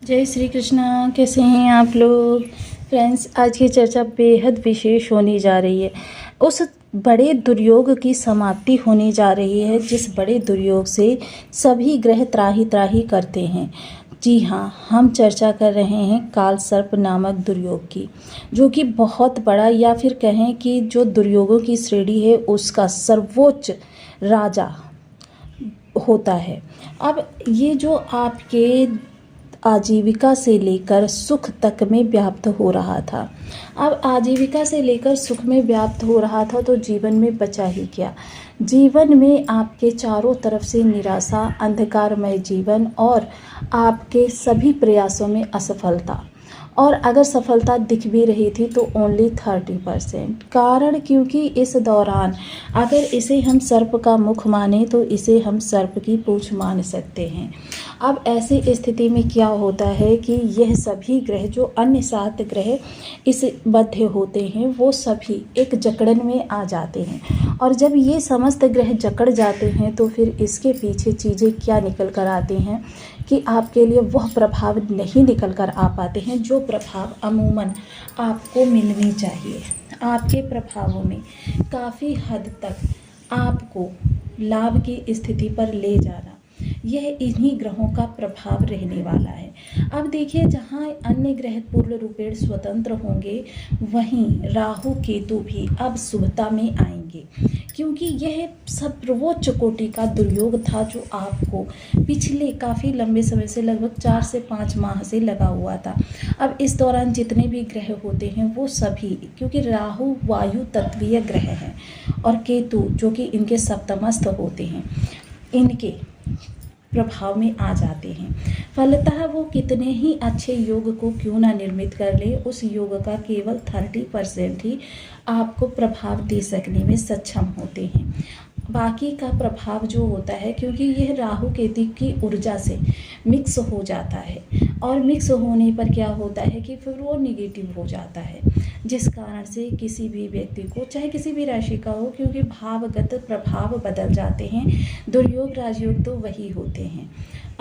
जय श्री कृष्णा। कैसे हैं आप लोग फ्रेंड्स। आज की चर्चा बेहद विशेष होने जा रही है। उस बड़े दुर्योग की समाप्ति होने जा रही है जिस बड़े दुर्योग से सभी ग्रह त्राही त्राही करते हैं। जी हाँ, हम चर्चा कर रहे हैं काल सर्प नामक दुर्योग की, जो कि बहुत बड़ा, या फिर कहें कि जो दुर्योगों की श्रेणी है उसका सर्वोच्च राजा होता है। अब ये जो आपके आजीविका से लेकर सुख तक में व्याप्त हो रहा था। अब आजीविका से लेकर सुख में व्याप्त हो रहा था तो जीवन में बचा ही क्या। जीवन में आपके चारों तरफ से निराशा, अंधकारमय जीवन और आपके सभी प्रयासों में असफलता। और अगर सफलता दिख भी रही थी तो ओनली 30%। कारण क्योंकि इस दौरान अगर इसे हम सर्प का मुख माने तो इसे हम सर्प की पूंछ मान सकते हैं। अब ऐसी स्थिति में क्या होता है कि यह सभी ग्रह, जो अन्य 7 ग्रह इस बद्ध होते हैं, वो सभी एक जकड़न में आ जाते हैं। और जब ये समस्त ग्रह जकड़ जाते हैं तो फिर इसके पीछे चीज़ें क्या निकल कर आते हैं कि आपके लिए वह प्रभाव नहीं निकल कर आ पाते हैं जो प्रभाव अमूमन आपको मिलनी चाहिए। आपके प्रभावों में काफ़ी हद तक आपको लाभ की स्थिति पर ले जाना, यह इन्हीं ग्रहों का प्रभाव रहने वाला है। अब देखिए, जहाँ अन्य ग्रह पूर्ण रूपेण स्वतंत्र होंगे, वहीं राहु केतु भी अब शुभता में आएंगे, क्योंकि यह सर्वोच्च कोटि का दुर्योग था जो आपको पिछले काफ़ी लंबे समय से, लगभग 4 से 5 माह से लगा हुआ था। अब इस दौरान जितने भी ग्रह होते हैं वो सभी, क्योंकि राहु वायु तत्वीय ग्रह हैं और केतु जो कि इनके सप्तमस्थ होते हैं, इनके प्रभाव में आ जाते हैं। फलतः वो कितने ही अच्छे योग को क्यों ना निर्मित कर ले, उस योग का केवल 30% ही आपको प्रभाव दे सकने में सक्षम होते हैं। बाकी का प्रभाव जो होता है, क्योंकि यह राहु केतु की ऊर्जा से मिक्स हो जाता है, और मिक्स होने पर क्या होता है कि फिर वो निगेटिव हो जाता है, जिस कारण से किसी भी व्यक्ति को, चाहे किसी भी राशि का हो, क्योंकि भावगत प्रभाव बदल जाते हैं। दुर्योग राजयोग तो वही होते हैं।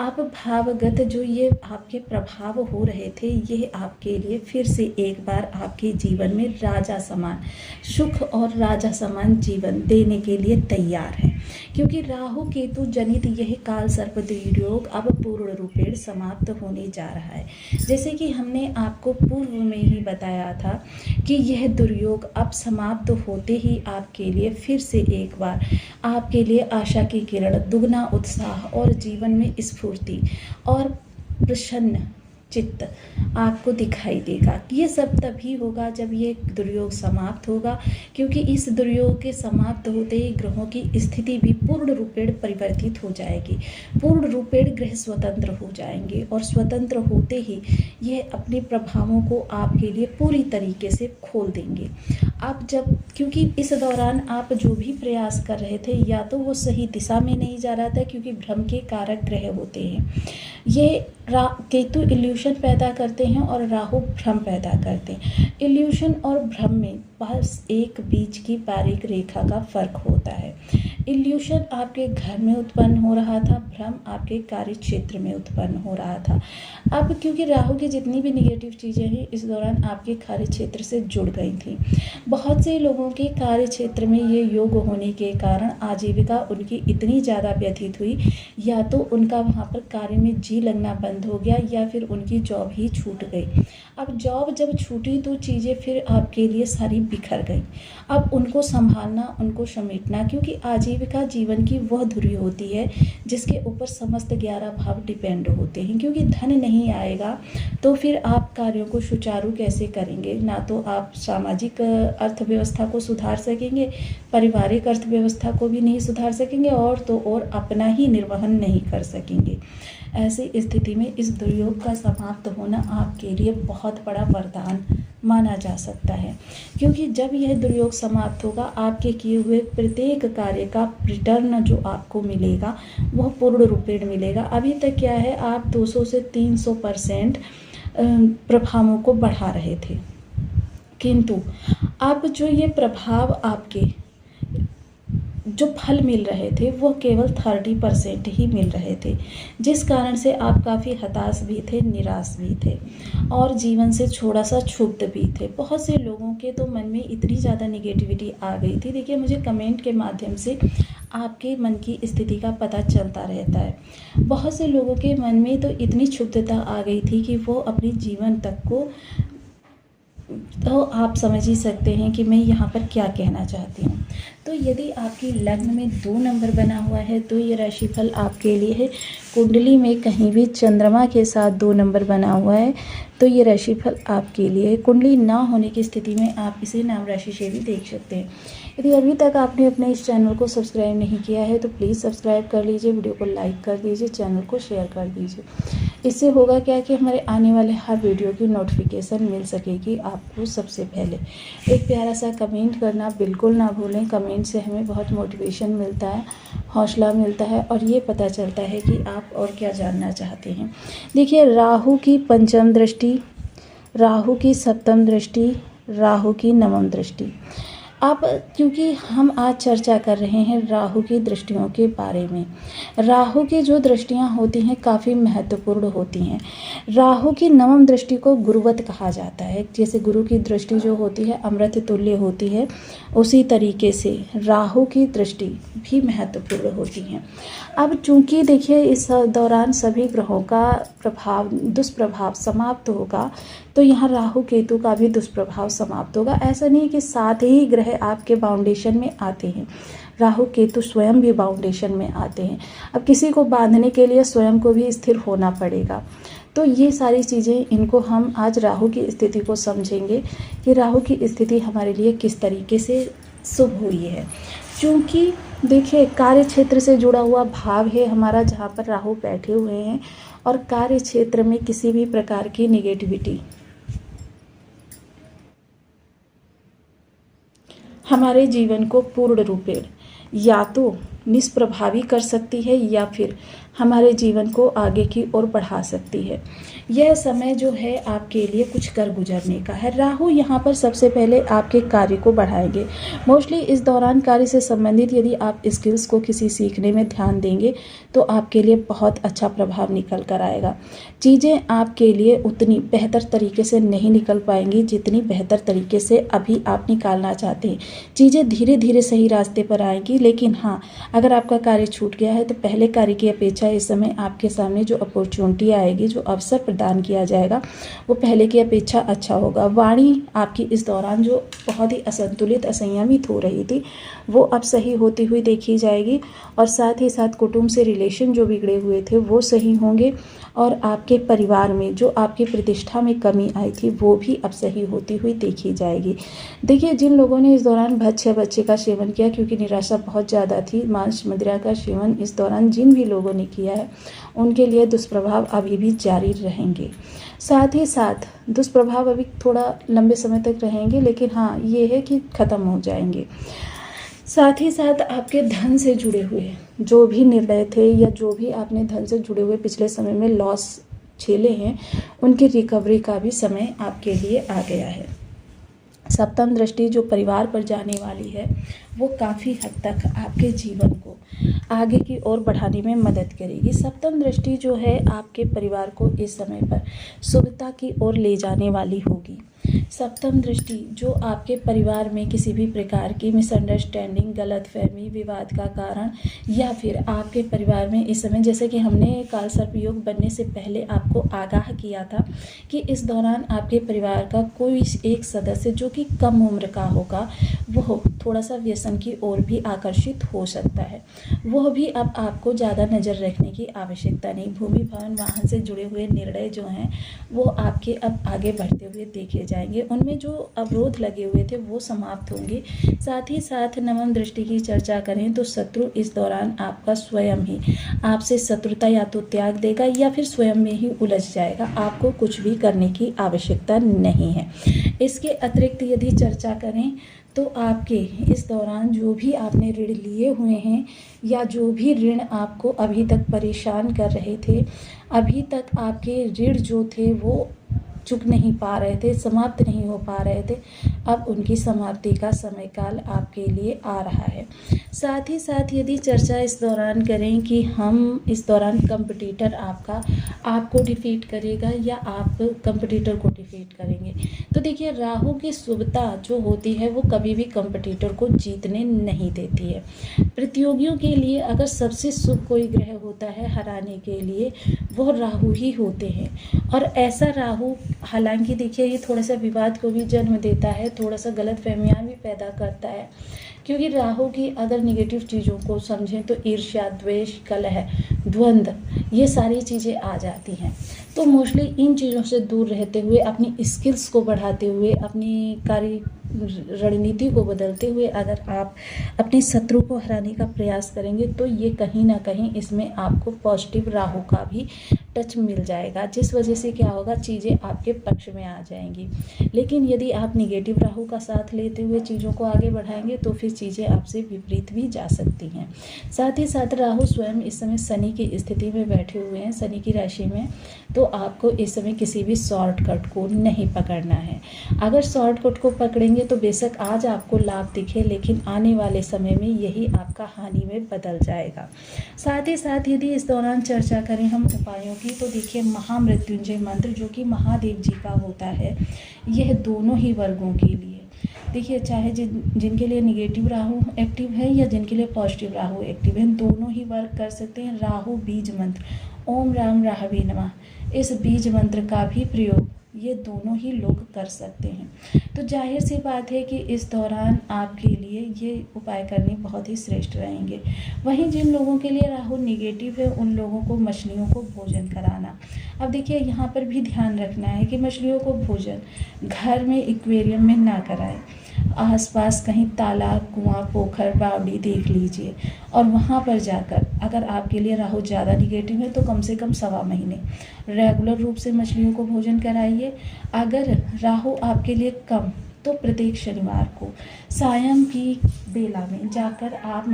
अब भावगत जो ये आपके प्रभाव हो रहे थे, ये आपके लिए फिर से एक बार आपके जीवन में राजा समान सुख और राजा समान जीवन देने के लिए तैयार है, क्योंकि राहु केतु जनित यह काल सर्प दुर्योग अब पूर्ण रूपेण समाप्त होने जा रहा है। जैसे कि हमने आपको पूर्व में ही बताया था कि यह दुर्योग अब समाप्त होते ही आपके लिए फिर से एक बार आपके लिए आशा की किरण, दुगना उत्साह और जीवन में स्फूर्ति और प्रसन्न चित्त आपको दिखाई देगा। ये सब तभी होगा जब ये दुर्योग समाप्त होगा, क्योंकि इस दुर्योग के समाप्त होते ही ग्रहों की स्थिति भी पूर्ण रूपेण परिवर्तित हो जाएगी। पूर्ण रूपेण ग्रह स्वतंत्र हो जाएंगे और स्वतंत्र होते ही ये अपने प्रभावों को आपके लिए पूरी तरीके से खोल देंगे। आप जब, क्योंकि इस दौरान आप जो भी प्रयास कर रहे थे, या तो वो सही दिशा में नहीं जा रहा था, क्योंकि भ्रम के कारक ग्रह होते हैं। ये केतु इल्यूशन पैदा करते हैं और राहु भ्रम पैदा करते हैं। इल्यूशन और भ्रम में बस एक बीच की बारीक रेखा का फर्क होता है। इल्यूशन आपके घर में उत्पन्न हो रहा था, भ्रम आपके कार्य क्षेत्र में उत्पन्न हो रहा था। अब क्योंकि राहु की जितनी भी निगेटिव चीज़ें हैं इस दौरान आपके कार्य क्षेत्र से जुड़ गई थी। बहुत से लोगों के कार्य क्षेत्र में ये योग होने के कारण आजीविका उनकी इतनी ज़्यादा व्यथित हुई, या तो उनका वहाँ पर कार्य में जी लगना बंद हो गया, या फिर उनकी जॉब ही छूट गई। अब जॉब जब छूटी तो चीज़ें फिर आपके लिए सारी बिखर गई। अब उनको संभालना, उनको समेटना, क्योंकि आजीविका जीवन की वह धुरी होती है जिसके ऊपर समस्त 11 भाव डिपेंड होते हैं। क्योंकि धन नहीं आएगा तो फिर आप कार्यों को सुचारू कैसे करेंगे। ना तो आप सामाजिक अर्थव्यवस्था को सुधार सकेंगे, पारिवारिक अर्थव्यवस्था को भी नहीं सुधार सकेंगे, और तो और अपना ही निर्वहन नहीं कर सकेंगे। ऐसी स्थिति में इस दुर्योग का समाप्त होना आपके लिए बहुत बड़ा वरदान माना जा सकता है, क्योंकि जब यह दुर्योग समाप्त होगा आपके किए हुए प्रत्येक कार्य का रिटर्न जो आपको मिलेगा वह पूर्ण रूपेण मिलेगा। अभी तक क्या है, आप 200 से 300% प्रभावों को बढ़ा रहे थे, किंतु अब जो ये प्रभाव आपके जो फल मिल रहे थे वो केवल 30% ही मिल रहे थे, जिस कारण से आप काफ़ी हताश भी थे, निराश भी थे और जीवन से थोड़ा सा क्षुब्ध भी थे। बहुत से लोगों के तो मन में इतनी ज़्यादा निगेटिविटी आ गई थी। देखिए, मुझे कमेंट के माध्यम से आपके मन की स्थिति का पता चलता रहता है। बहुत से लोगों के मन में तो इतनी क्षुब्धता आ गई थी कि वो अपने जीवन तक को, तो आप समझ ही सकते हैं कि मैं यहाँ पर क्या कहना चाहती हूँ। तो यदि आपकी लग्न में 2 नंबर बना हुआ है तो ये राशिफल आपके लिए है। कुंडली में कहीं भी चंद्रमा के साथ 2 नंबर बना हुआ है तो ये राशिफल आपके लिए है। कुंडली ना होने की स्थिति में आप इसे नाम राशि से भी देख सकते हैं। यदि अभी तक आपने अपने इस चैनल को सब्सक्राइब नहीं किया है तो प्लीज़ सब्सक्राइब कर लीजिए, वीडियो को लाइक कर दीजिए, चैनल को शेयर कर दीजिए। इससे होगा क्या कि हमारे आने वाले हर वीडियो की नोटिफिकेशन मिल सकेगी आपको सबसे पहले। एक प्यारा सा कमेंट करना बिल्कुल ना भूलें। कमेंट से हमें बहुत मोटिवेशन मिलता है, हौसला मिलता है और ये पता चलता है कि आप और क्या जानना चाहते हैं। देखिए, राहु की पंचम दृष्टि, राहु की सप्तम दृष्टि, राहु की नवम दृष्टि। अब क्योंकि हम आज चर्चा कर रहे हैं राहु की दृष्टियों के बारे में। राहु की जो दृष्टियां होती हैं काफ़ी महत्वपूर्ण होती हैं। राहु की नवम दृष्टि को गुरुवत कहा जाता है। जैसे गुरु की दृष्टि जो होती है अमृत तुल्य होती है, उसी तरीके से राहु की दृष्टि भी महत्वपूर्ण होती हैं। अब चूंकि देखिए इस दौरान सभी ग्रहों का प्रभाव, दुष्प्रभाव समाप्त होगा, तो यहाँ राहु केतु का भी दुष्प्रभाव समाप्त होगा। ऐसा नहीं कि साथ ही ग्रह आपके बाउंडेशन में आते हैं, राहु केतु स्वयं भी बाउंडेशन में आते हैं। अब किसी को बांधने के लिए स्वयं को भी स्थिर होना पड़ेगा। तो ये सारी चीज़ें, इनको हम आज राहु की स्थिति को समझेंगे कि राहु की स्थिति हमारे लिए किस तरीके से शुभ हुई है। क्योंकि देखिए, कार्य क्षेत्र से जुड़ा हुआ भाव है हमारा, जहाँ पर राहु बैठे हुए हैं और कार्य क्षेत्र में किसी भी प्रकार की निगेटिविटी हमारे जीवन को पूर्ण रूपेण या तो निष्प्रभावी कर सकती है या फिर हमारे जीवन को आगे की ओर बढ़ा सकती है। यह समय जो है आपके लिए कुछ कर गुजरने का है। राहु यहाँ पर सबसे पहले आपके कार्य को बढ़ाएंगे। मोस्टली इस दौरान कार्य से संबंधित यदि आप स्किल्स को किसी सीखने में ध्यान देंगे तो आपके लिए बहुत अच्छा प्रभाव निकल कर आएगा। चीज़ें आपके लिए उतनी बेहतर तरीके से नहीं निकल पाएंगी जितनी बेहतर तरीके से अभी आप निकालना चाहते हैं। चीज़ें धीरे धीरे सही रास्ते पर आएंगी, लेकिन हाँ, अगर आपका कार्य छूट गया है तो पहले कार्य की अपेक्षा इस समय आपके सामने जो अपॉर्चुनिटी आएगी, जो अवसर प्रदान किया जाएगा, वो पहले की अपेक्षा अच्छा होगा। वाणी आपकी इस दौरान जो बहुत ही असंतुलित, असंयमित हो रही थी, वो अब सही होती हुई देखी जाएगी और साथ ही साथ कुटुंब से रिलेशन जो बिगड़े हुए थे वो सही होंगे और आपके परिवार में जो आपकी प्रतिष्ठा में कमी आई थी वो भी अब सही होती हुई देखी जाएगी। देखिए, जिन लोगों ने इस दौरान बच्चे का सेवन किया, क्योंकि निराशा बहुत ज़्यादा थी, मांस मदिरा का सेवन इस दौरान जिन भी लोगों ने किया है उनके लिए दुष्प्रभाव अभी भी जारी रहेंगे। साथ ही साथ दुष्प्रभाव अभी थोड़ा लंबे समय तक रहेंगे, लेकिन हाँ, ये है कि ख़त्म हो जाएंगे। साथ ही साथ आपके धन से जुड़े हुए जो भी निर्णय थे या जो भी आपने धन से जुड़े हुए पिछले समय में लॉस झेले हैं, उनकी रिकवरी का भी समय आपके लिए आ गया है। सप्तम दृष्टि जो परिवार पर जाने वाली है वो काफ़ी हद तक आपके जीवन को आगे की ओर बढ़ाने में मदद करेगी। सप्तम दृष्टि जो है आपके परिवार को इस समय पर शुभता की ओर ले जाने वाली होगी। सप्तम दृष्टि जो आपके परिवार में किसी भी प्रकार की मिसअंडरस्टैंडिंग, गलतफहमी, विवाद का कारण, या फिर आपके परिवार में इस समय, जैसे कि हमने कालसर्प योग बनने से पहले आपको आगाह किया था कि इस दौरान आपके परिवार का कोई एक सदस्य जो कि कम उम्र का होगा वो थोड़ा सा व्यसन की ओर भी आकर्षित हो सकता है। वह भी अब आपको ज़्यादा नज़र रखने की आवश्यकता नहीं। भूमि भवन वाहन से जुड़े हुए निर्णय जो हैं वो आपके अब आगे बढ़ते हुए देखे जाएंगे। उनमें जो अवरोध लगे हुए थे वो समाप्त होंगे। साथ ही साथ नवम दृष्टि की चर्चा करें तो शत्रु इस दौरान आपका स्वयं ही आपसे शत्रुता या तो त्याग देगा या फिर स्वयं में ही उलझ जाएगा। आपको कुछ भी करने की आवश्यकता नहीं है। इसके अतिरिक्त यदि चर्चा करें तो आपके इस दौरान जो भी आपने ऋण लिए हुए हैं या जो भी ऋण आपको अभी तक परेशान कर रहे थे, अभी तक आपके ऋण जो थे वो चुक नहीं पा रहे थे, समाप्त नहीं हो पा रहे थे, अब उनकी समाप्ति का समय काल आपके लिए आ रहा है। साथ ही साथ यदि चर्चा इस दौरान करें कि हम इस दौरान कंपटीटर आपको डिफीट करेगा या आप कंपटीटर को डिफीट करेंगे, तो देखिए राहु की शुभता जो होती है वो कभी भी कंपटीटर को जीतने नहीं देती है। प्रतियोगियों के लिए अगर सबसे शुभ कोई ग्रह होता है हराने के लिए, वो राहु ही होते हैं। और ऐसा राहु, हालांकि देखिए ये थोड़ा सा विवाद को भी जन्म देता है, थोड़ा सा गलतफहमियां भी पैदा करता है, क्योंकि राहु की अगर निगेटिव चीज़ों को समझें तो ईर्ष्या, द्वेष, कलह, द्वंद्व, ये सारी चीज़ें आ जाती हैं। तो मोस्टली इन चीज़ों से दूर रहते हुए, अपनी स्किल्स को बढ़ाते हुए, अपनी कार्य रणनीति को बदलते हुए अगर आप अपने शत्रु को हराने का प्रयास करेंगे, तो ये कहीं ना कहीं इसमें आपको पॉजिटिव राहु का भी टच मिल जाएगा, जिस वजह से क्या होगा, चीज़ें आपके पक्ष में आ जाएंगी। लेकिन यदि आप निगेटिव राहु का साथ लेते हुए चीज़ों को आगे बढ़ाएंगे तो फिर चीज़ें आपसे विपरीत भी जा सकती हैं। साथ ही साथ राहु स्वयं इस समय शनि की स्थिति में बैठे हुए हैं, शनि की राशि में, तो आपको इस समय किसी भी शॉर्टकट को नहीं पकड़ना है। अगर शॉर्टकट को पकड़ेंगे तो बेशक आज आपको लाभ दिखे, लेकिन आने वाले समय में यही आपका हानि में बदल जाएगा। साथ ही साथ यदि इस दौरान चर्चा करें हम उपायों की, तो देखिए महामृत्युंजय मंत्र जो कि महादेव जी का होता है, यह दोनों ही वर्गों के लिए, देखिए चाहे जिनके लिए निगेटिव राहु एक्टिव है या जिनके लिए पॉजिटिव राहु एक्टिव है, दोनों ही वर्क कर सकते हैं। राहु बीज मंत्र ओम राम राहवे नमः, इस बीज मंत्र का भी प्रयोग ये दोनों ही लोग कर सकते हैं। तो जाहिर सी बात है कि इस दौरान आपके लिए ये उपाय करने बहुत ही श्रेष्ठ रहेंगे। वहीं जिन लोगों के लिए राहु निगेटिव है, उन लोगों को मछलियों को भोजन कराना। अब देखिए यहाँ पर भी ध्यान रखना है कि मछलियों को भोजन घर में एक्वेरियम में ना कराएं। आसपास कहीं तालाब, कुआं, पोखर, बावड़ी देख लीजिए और वहाँ पर जाकर, अगर आपके लिए राहु ज़्यादा निगेटिव है तो कम से कम 1.25 महीने रेगुलर रूप से मछलियों को भोजन कराइए। अगर राहु आपके लिए कम, तो प्रत्येक शनिवार को सायं की बेला में जाकर आप